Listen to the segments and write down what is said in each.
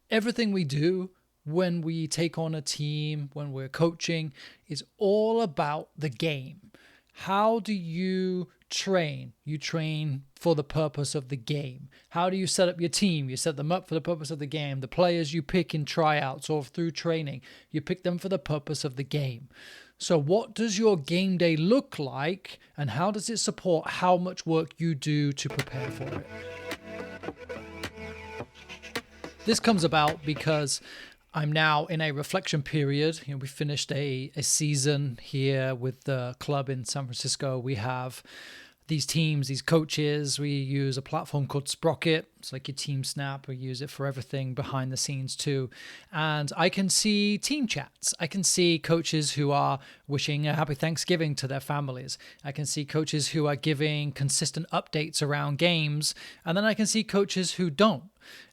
Everything we do when we take on a team, when we're coaching, is all about the game. How do you train? You train for the purpose of the game. How do you set up your team? You set them up for the purpose of the game. The players you pick in tryouts or through training, you pick them for the purpose of the game. So, what does your game day look like, and how does it support how much work you do to prepare for it? This comes about because I'm now in a reflection period. We finished a season here with the club in San Francisco. We have these teams, these coaches. We use a platform called Sprocket. It's like your Team Snap. We use it for everything behind the scenes too. And I can see team chats. I can see coaches who are wishing a happy Thanksgiving to their families. I can see coaches who are giving consistent updates around games. And then I can see coaches who don't.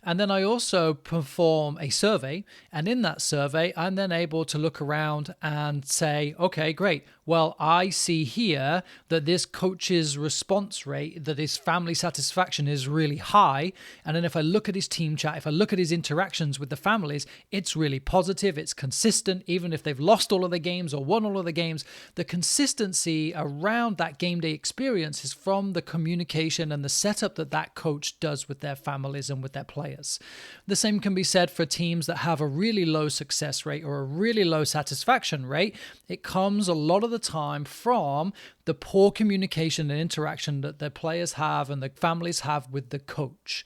And then I also perform a survey. And in that survey, I'm then able to look around and say, okay, great. Well, I see here that this coach's response rate, that his family satisfaction is really high. And then if I look at his team chat, if I look at his interactions with the families, it's really positive. It's consistent. Even if they've lost all of the games or won all of the games, the consistency around that game day experience is from the communication and the setup that that coach does with their families and with their players. The same can be said for teams that have a really low success rate or a really low satisfaction rate. It comes a lot of the time from the poor communication and interaction that their players have and the families have with the coach.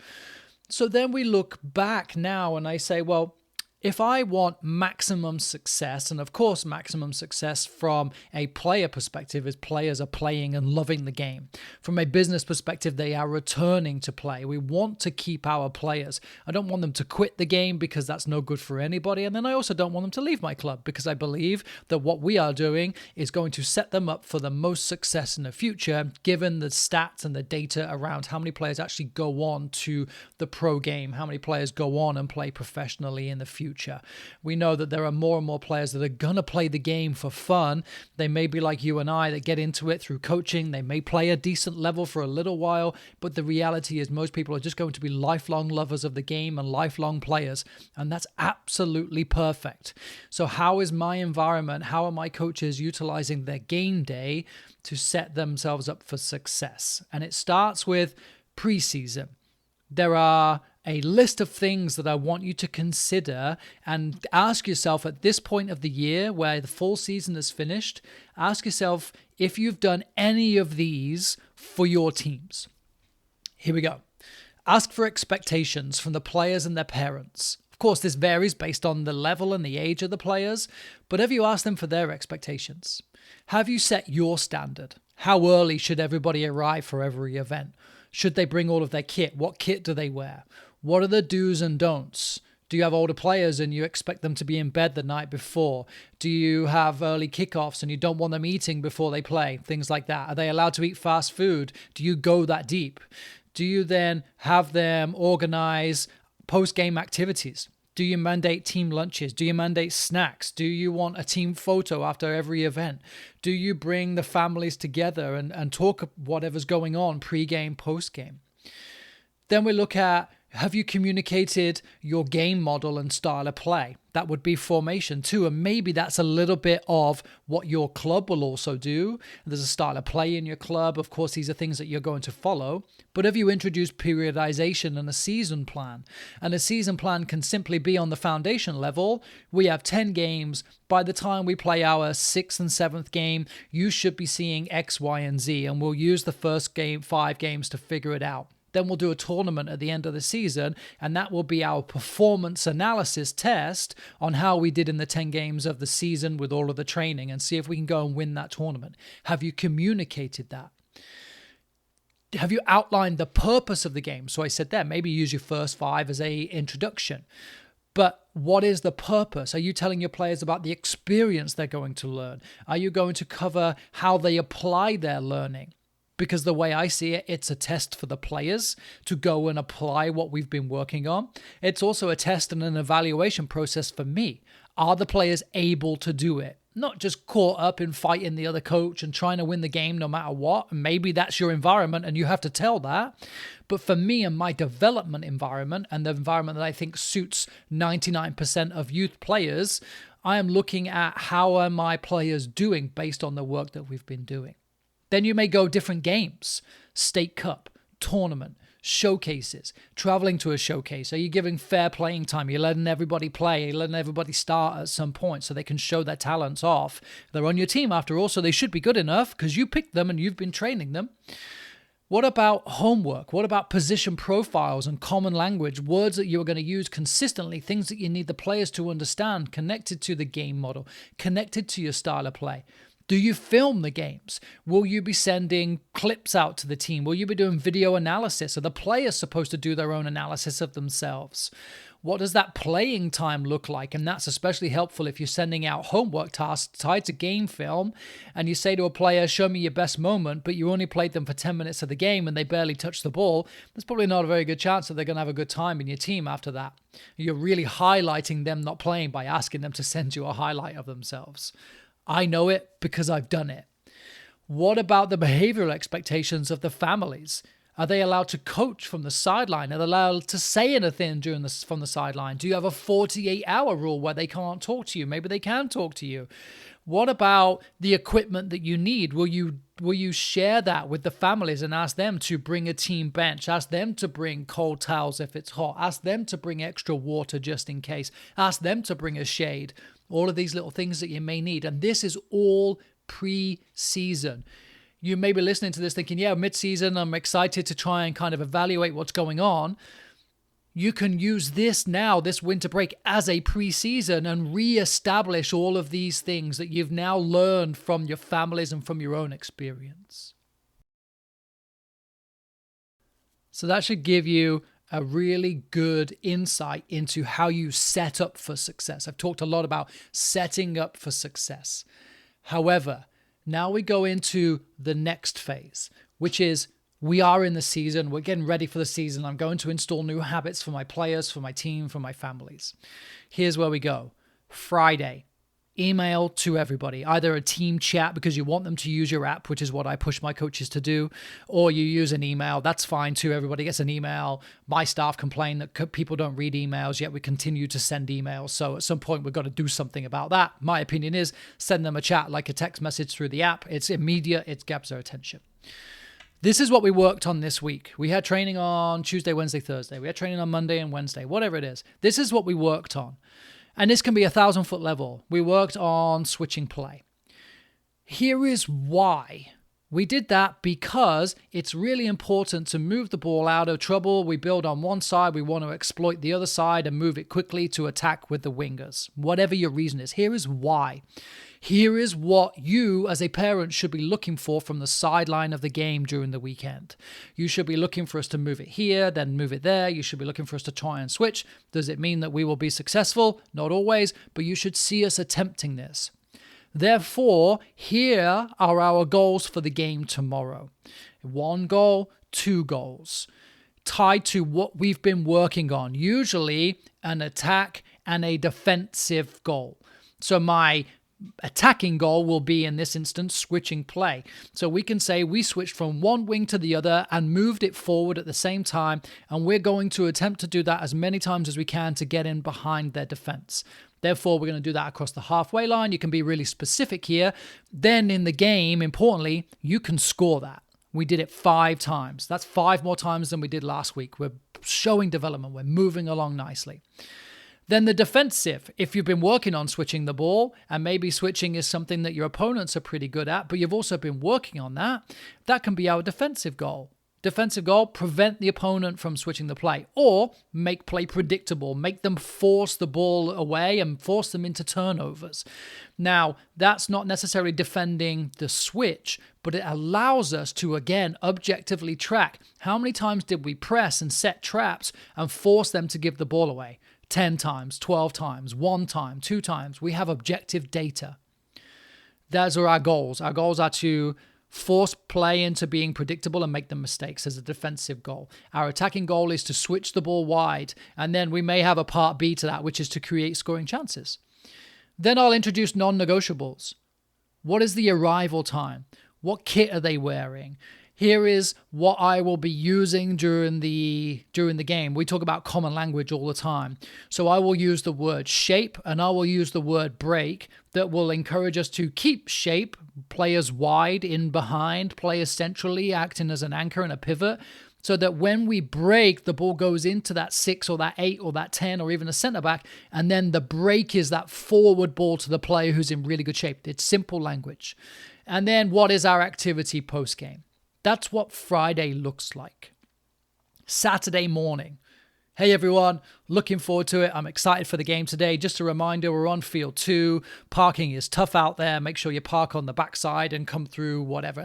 So then we look back now and I say, well, if I want maximum success, and of course maximum success from a player perspective is players are playing and loving the game. From a business perspective, they are returning to play. We want to keep our players. I don't want them to quit the game because that's no good for anybody. And then I also don't want them to leave my club because I believe that what we are doing is going to set them up for the most success in the future, given the stats and the data around how many players actually go on to the pro game, how many players go on and play professionally in the future. We know that there are more and more players that are going to play the game for fun. They may be like you and I that get into it through coaching. They may play a decent level for a little while, but the reality is most people are just going to be lifelong lovers of the game and lifelong players, and that's absolutely perfect. So how is my environment, how are my coaches utilizing their game day to set themselves up for success? And it starts with preseason. There are a list of things that I want you to consider and ask yourself at this point of the year where the full season is finished, ask yourself if you've done any of these for your teams. Here we go. Ask for expectations from the players and their parents. Of course, this varies based on the level and the age of the players, but have you asked them for their expectations? Have you set your standard? How early should everybody arrive for every event? Should they bring all of their kit? What kit do they wear? What are the do's and don'ts? Do you have older players and you expect them to be in bed the night before? Do you have early kickoffs and you don't want them eating before they play? Things like that. Are they allowed to eat fast food? Do you go that deep? Do you then have them organize post-game activities? Do you mandate team lunches? Do you mandate snacks? Do you want a team photo after every event? Do you bring the families together and talk whatever's going on pre-game, post-game? Then we look at, have you communicated your game model and style of play? That would be formation too. And maybe that's a little bit of what your club will also do. There's a style of play in your club. Of course, these are things that you're going to follow. But have you introduced periodization and a season plan? And a season plan can simply be on the foundation level. We have 10 games. By the time we play our 6th and 7th game, you should be seeing X, Y, and Z. And we'll use the first 5 games to figure it out. Then we'll do a tournament at the end of the season, and that will be our performance analysis test on how we did in the 10 games of the season with all of the training and see if we can go and win that tournament. Have you communicated that? Have you outlined the purpose of the game? So I said there, maybe use your first 5 as a introduction. But what is the purpose? Are you telling your players about the experience they're going to learn? Are you going to cover how they apply their learning? Because the way I see it, it's a test for the players to go and apply what we've been working on. It's also a test and an evaluation process for me. Are the players able to do it? not just caught up in fighting the other coach and trying to win the game no matter what. And maybe that's your environment and you have to tell that. But for me and my development environment, and the environment that I think suits 99% of youth players, I am looking at how are my players doing based on the work that we've been doing. Then you may go different games, state cup, tournament, showcases, traveling to a showcase. Are you giving fair playing time? You're letting everybody play. You're letting everybody start at some point so they can show their talents off. They're on your team after all, so they should be good enough because you picked them and you've been training them. What about homework? What about position profiles and common language, words that you're going to use consistently, things that you need the players to understand, connected to the game model, connected to your style of play? Do you film the games? Will you be sending clips out to the team? Will you be doing video analysis? Are the players supposed to do their own analysis of themselves? What does that playing time look like? And that's especially helpful if you're sending out homework tasks tied to game film and you say to a player, show me your best moment, but you only played them for 10 minutes of the game and they barely touched the ball. There's probably not a very good chance that they're going to have a good time in your team after that. You're really highlighting them not playing by asking them to send you a highlight of themselves. I know it because I've done it. What about the behavioral expectations of the families? Are they allowed to coach from the sideline? Are they allowed to say anything from the sideline? Do you have a 48-hour rule where they can't talk to you? Maybe they can talk to you. What about the equipment that you need? Will you share that with the families and ask them to bring a team bench? Ask them to bring cold towels if it's hot. Ask them to bring extra water just in case. Ask them to bring a shade. All of these little things that you may need. And this is all pre-season. You may be listening to this thinking, yeah, mid-season, I'm excited to try and kind of evaluate what's going on. You can use this now, this winter break, as a pre-season and re-establish all of these things that you've now learned from your families and from your own experience. So that should give you a really good insight into how you set up for success. I've talked a lot about setting up for success. However, now we go into the next phase, which is we are in the season. We're getting ready for the season. I'm going to install new habits for my players, for my team, for my families. Here's where we go. Friday, email to everybody, either a team chat because you want them to use your app, which is what I push my coaches to do, or you use an email. That's fine too. Everybody gets an email. My staff complain that people don't read emails, yet we continue to send emails. So at some point, we've got to do something about that. My opinion is send them a chat like a text message through the app. It's immediate. It grabs their attention. This is what we worked on this week. We had training on Tuesday, Wednesday, Thursday. We had training on Monday and Wednesday, whatever it is. This is what we worked on. And this can be 1,000-foot level. We worked on switching play. Here is why. We did that because it's really important to move the ball out of trouble. We build on one side. We want to exploit the other side and move it quickly to attack with the wingers. Whatever your reason is, here is why. Here is what you as a parent should be looking for from the sideline of the game during the weekend. You should be looking for us to move it here, then move it there. You should be looking for us to try and switch. Does it mean that we will be successful? Not always, but you should see us attempting this. Therefore, here are our goals for the game tomorrow. 1 goal, 2 goals, tied to what we've been working on, usually an attack and a defensive goal. So my attacking goal will be, in this instance, switching play. So we can say we switched from one wing to the other and moved it forward at the same time, and we're going to attempt to do that as many times as we can to get in behind their defense. Therefore, we're going to do that across the halfway line. You can be really specific here. Then in the game, importantly, you can score that. We did it 5 times. That's 5 more times than we did last week. We're showing development. We're moving along nicely. Then the defensive, if you've been working on switching the ball, and maybe switching is something that your opponents are pretty good at, but you've also been working on that, that can be our defensive goal. Defensive goal, prevent the opponent from switching the play, or make play predictable, make them force the ball away and force them into turnovers. Now, that's not necessarily defending the switch, but it allows us to, again, objectively track how many times did we press and set traps and force them to give the ball away. 10 times, 12 times, 1 time, 2 times. We have objective data. Those are our goals. Our goals are to force play into being predictable and make them mistakes as a defensive goal. Our attacking goal is to switch the ball wide, and then we may have a part B to that, which is to create scoring chances. Then I'll introduce non-negotiables. What is the arrival time? What kit are they wearing? Here is what I will be using during the game. We talk about common language all the time. So I will use the word shape and I will use the word break that will encourage us to keep shape, players wide in behind, players centrally acting as an anchor and a pivot, so that when we break, the ball goes into that 6 or that 8 or that 10 or even a centre back, and then the break is that forward ball to the player who's in really good shape. It's simple language. And then what is our activity post-game? That's what Friday looks like. Saturday morning. Hey everyone, looking forward to it. I'm excited for the game today. Just a reminder, we're on field 2. Parking is tough out there. Make sure you park on the backside and come through whatever,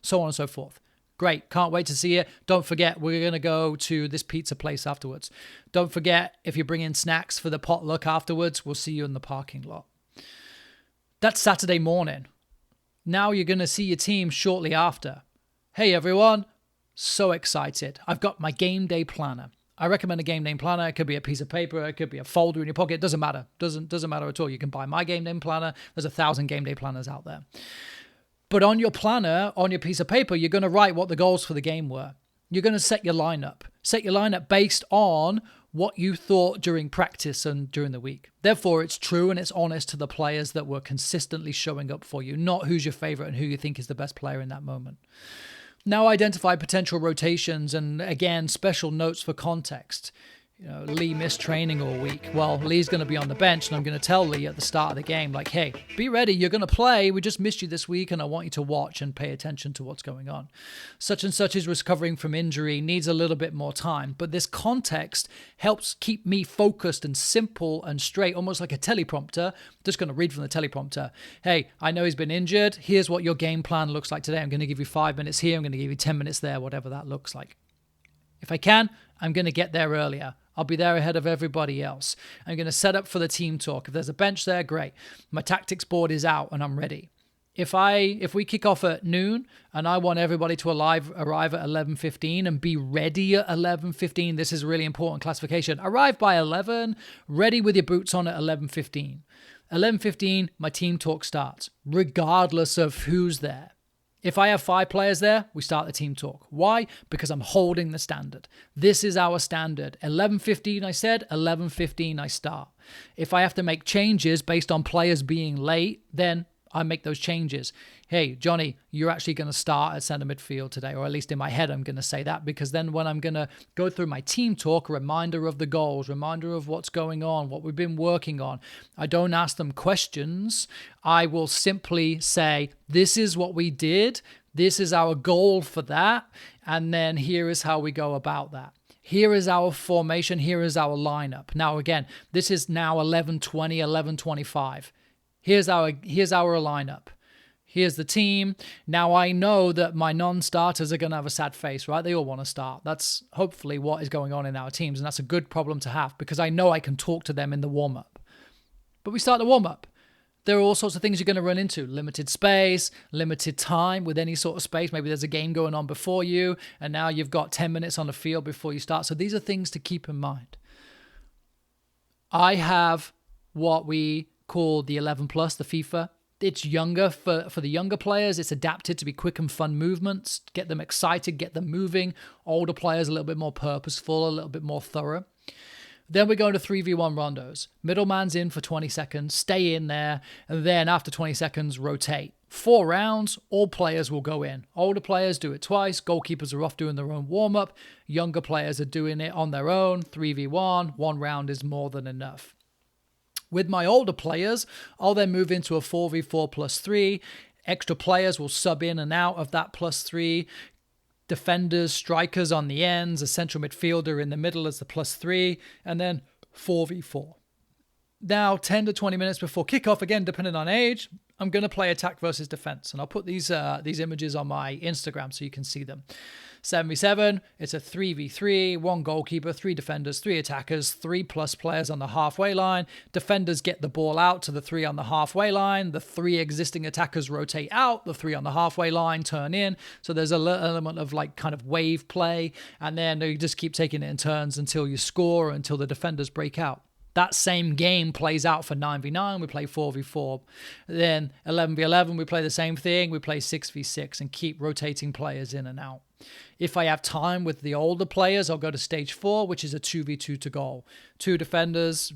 so on and so forth. Great. Can't wait to see you. Don't forget, we're going to go to this pizza place afterwards. Don't forget, if you bring in snacks for the potluck afterwards, we'll see you in the parking lot. That's Saturday morning. Now you're going to see your team shortly after. Hey everyone, so excited. I've got my game day planner. I recommend a game day planner. It could be a piece of paper. It could be a folder in your pocket. It doesn't matter. Doesn't matter at all. You can buy my game day planner. There's 1,000 game day planners out there. But on your planner, on your piece of paper, you're going to write what the goals for the game were. You're going to set your lineup. Set your lineup based on what you thought during practice and during the week. Therefore, it's true and it's honest to the players that were consistently showing up for you, not who's your favorite and who you think is the best player in that moment. Now identify potential rotations and, again, special notes for context. Lee missed training all week. Well, Lee's going to be on the bench, and I'm going to tell Lee at the start of the game, like, hey, be ready. You're going to play. We just missed you this week, and I want you to watch and pay attention to what's going on. Such and such is recovering from injury, needs a little bit more time. But this context helps keep me focused and simple and straight, almost like a teleprompter. Just going to read from the teleprompter. Hey, I know he's been injured. Here's what your game plan looks like today. I'm going to give you 5 minutes here. I'm going to give you 10 minutes there, whatever that looks like. If I can, I'm going to get there earlier. I'll be there ahead of everybody else. I'm going to set up for the team talk. If there's a bench there, great. My tactics board is out and I'm ready. If we kick off at noon and I want everybody to arrive at 11:15 and be ready at 11:15, this is a really important classification. Arrive by 11, ready with your boots on at 11:15. 11:15, my team talk starts, regardless of who's there. If I have 5 players there, we start the team talk. Why? Because I'm holding the standard. This is our standard. 11:15 I said, 11:15 I start. If I have to make changes based on players being late, then I make those changes. Hey, Johnny, you're actually going to start at center midfield today, or at least in my head, I'm going to say that, because then when I'm going to go through my team talk, a reminder of the goals, reminder of what's going on, what we've been working on, I don't ask them questions. I will simply say, this is what we did. This is our goal for that. And then here is how we go about that. Here is our formation. Here is our lineup. Now, again, this is now 11:20, 11:25. Here's our lineup. Here's the team. Now I know that my non-starters are going to have a sad face, right? They all want to start. That's hopefully what is going on in our teams, and that's a good problem to have because I know I can talk to them in the warm-up. But we start the warm-up. There are all sorts of things you're going to run into. Limited space, limited time with any sort of space. Maybe there's a game going on before you, and now you've got 10 minutes on the field before you start. So these are things to keep in mind. I have what we call the 11 plus, the FIFA. It's younger for the younger players. It's adapted to be quick and fun movements, get them excited, get them moving. Older players a little bit more purposeful, a little bit more thorough. Then we go into 3v1 rondos. Middleman's in for 20 seconds, stay in there, and then after 20 seconds, rotate. 4 rounds, all players will go in. Older players do it twice. Goalkeepers are off doing their own warm-up. Younger players are doing it on their own. 3v1, 1 round is more than enough. With my older players, I'll then move into a 4v4 plus 3. Extra players will sub in and out of that plus 3. Defenders, strikers on the ends, a central midfielder in the middle as the plus 3, and then 4v4. Now, 10 to 20 minutes before kickoff, again, depending on age, I'm going to play attack versus defense. And I'll put these images on my Instagram so you can see them. 7v7, it's a 3v3, 1 goalkeeper, 3 defenders, 3 attackers, 3 plus players on the halfway line. Defenders get the ball out to the 3 on the halfway line. The 3 existing attackers rotate out. The 3 on the halfway line turn in. So there's an element of like kind of wave play. And then you just keep taking it in turns until you score or until the defenders break out. That same game plays out for 9v9, we play 4v4. Then 11v11, we play the same thing, we play 6v6 and keep rotating players in and out. If I have time with the older players, I'll go to stage 4, which is a 2v2 to goal. Two defenders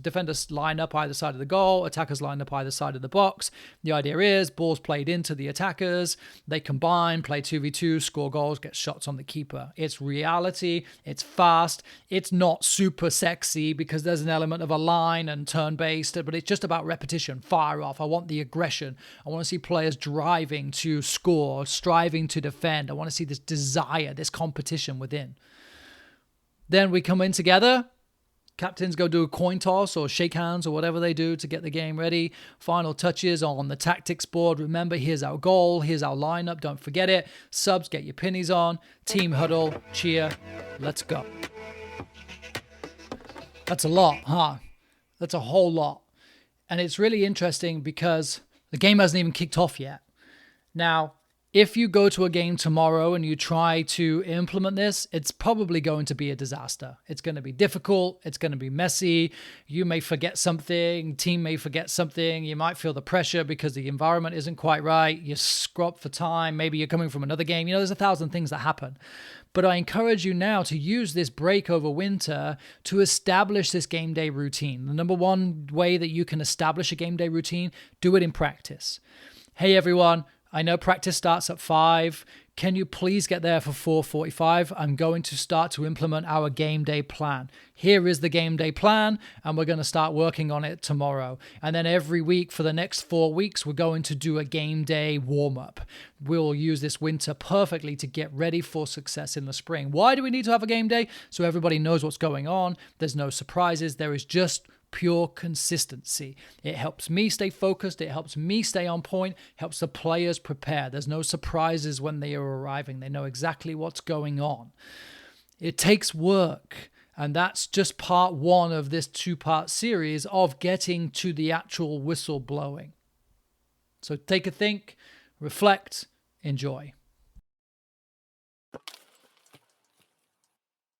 line up either side of the goal, attackers line up either side of the box. The idea is ball's played into the attackers, they combine, play 2v2, score goals, get shots on the keeper. It's reality, it's fast, it's not super sexy because there's an element of a line and turn-based, but it's just about repetition, fire off. I want the aggression. I want to see players driving to score, striving to defend. I want to see this desire, this competition within. Then we come in together. Captains go do a coin toss or shake hands or whatever they do to get the game ready. Final touches on the tactics board. Remember, here's our goal. Here's our lineup. Don't forget it. Subs, get your pennies on. Team huddle, cheer. Let's go. That's a lot, huh? That's a whole lot. And it's really interesting because the game hasn't even kicked off yet. Now, if you go to a game tomorrow and you try to implement this, it's probably going to be a disaster. It's going to be difficult. It's going to be messy. You may forget something. Team may forget something. You might feel the pressure because the environment isn't quite right. You scrub for time. Maybe you're coming from another game. There's 1,000 things that happen. But I encourage you now to use this break over winter to establish this game day routine. The number one way that you can establish a game day routine, do it in practice. Hey, everyone. I know practice starts at 5. Can you please get there for 4:45? I'm going to start to implement our game day plan. Here is the game day plan, and we're going to start working on it tomorrow. And then every week for the next 4 weeks, we're going to do a game day warm-up. We'll use this winter perfectly to get ready for success in the spring. Why do we need to have a game day? So everybody knows what's going on. There's no surprises. There is just pure consistency. It helps me stay focused. It helps me stay on point. Helps the players prepare. There's no surprises when they are arriving. They know exactly what's going on. It takes work. And that's just part 1 of this 2-part series of getting to the actual whistle blowing. So take a think, reflect, enjoy.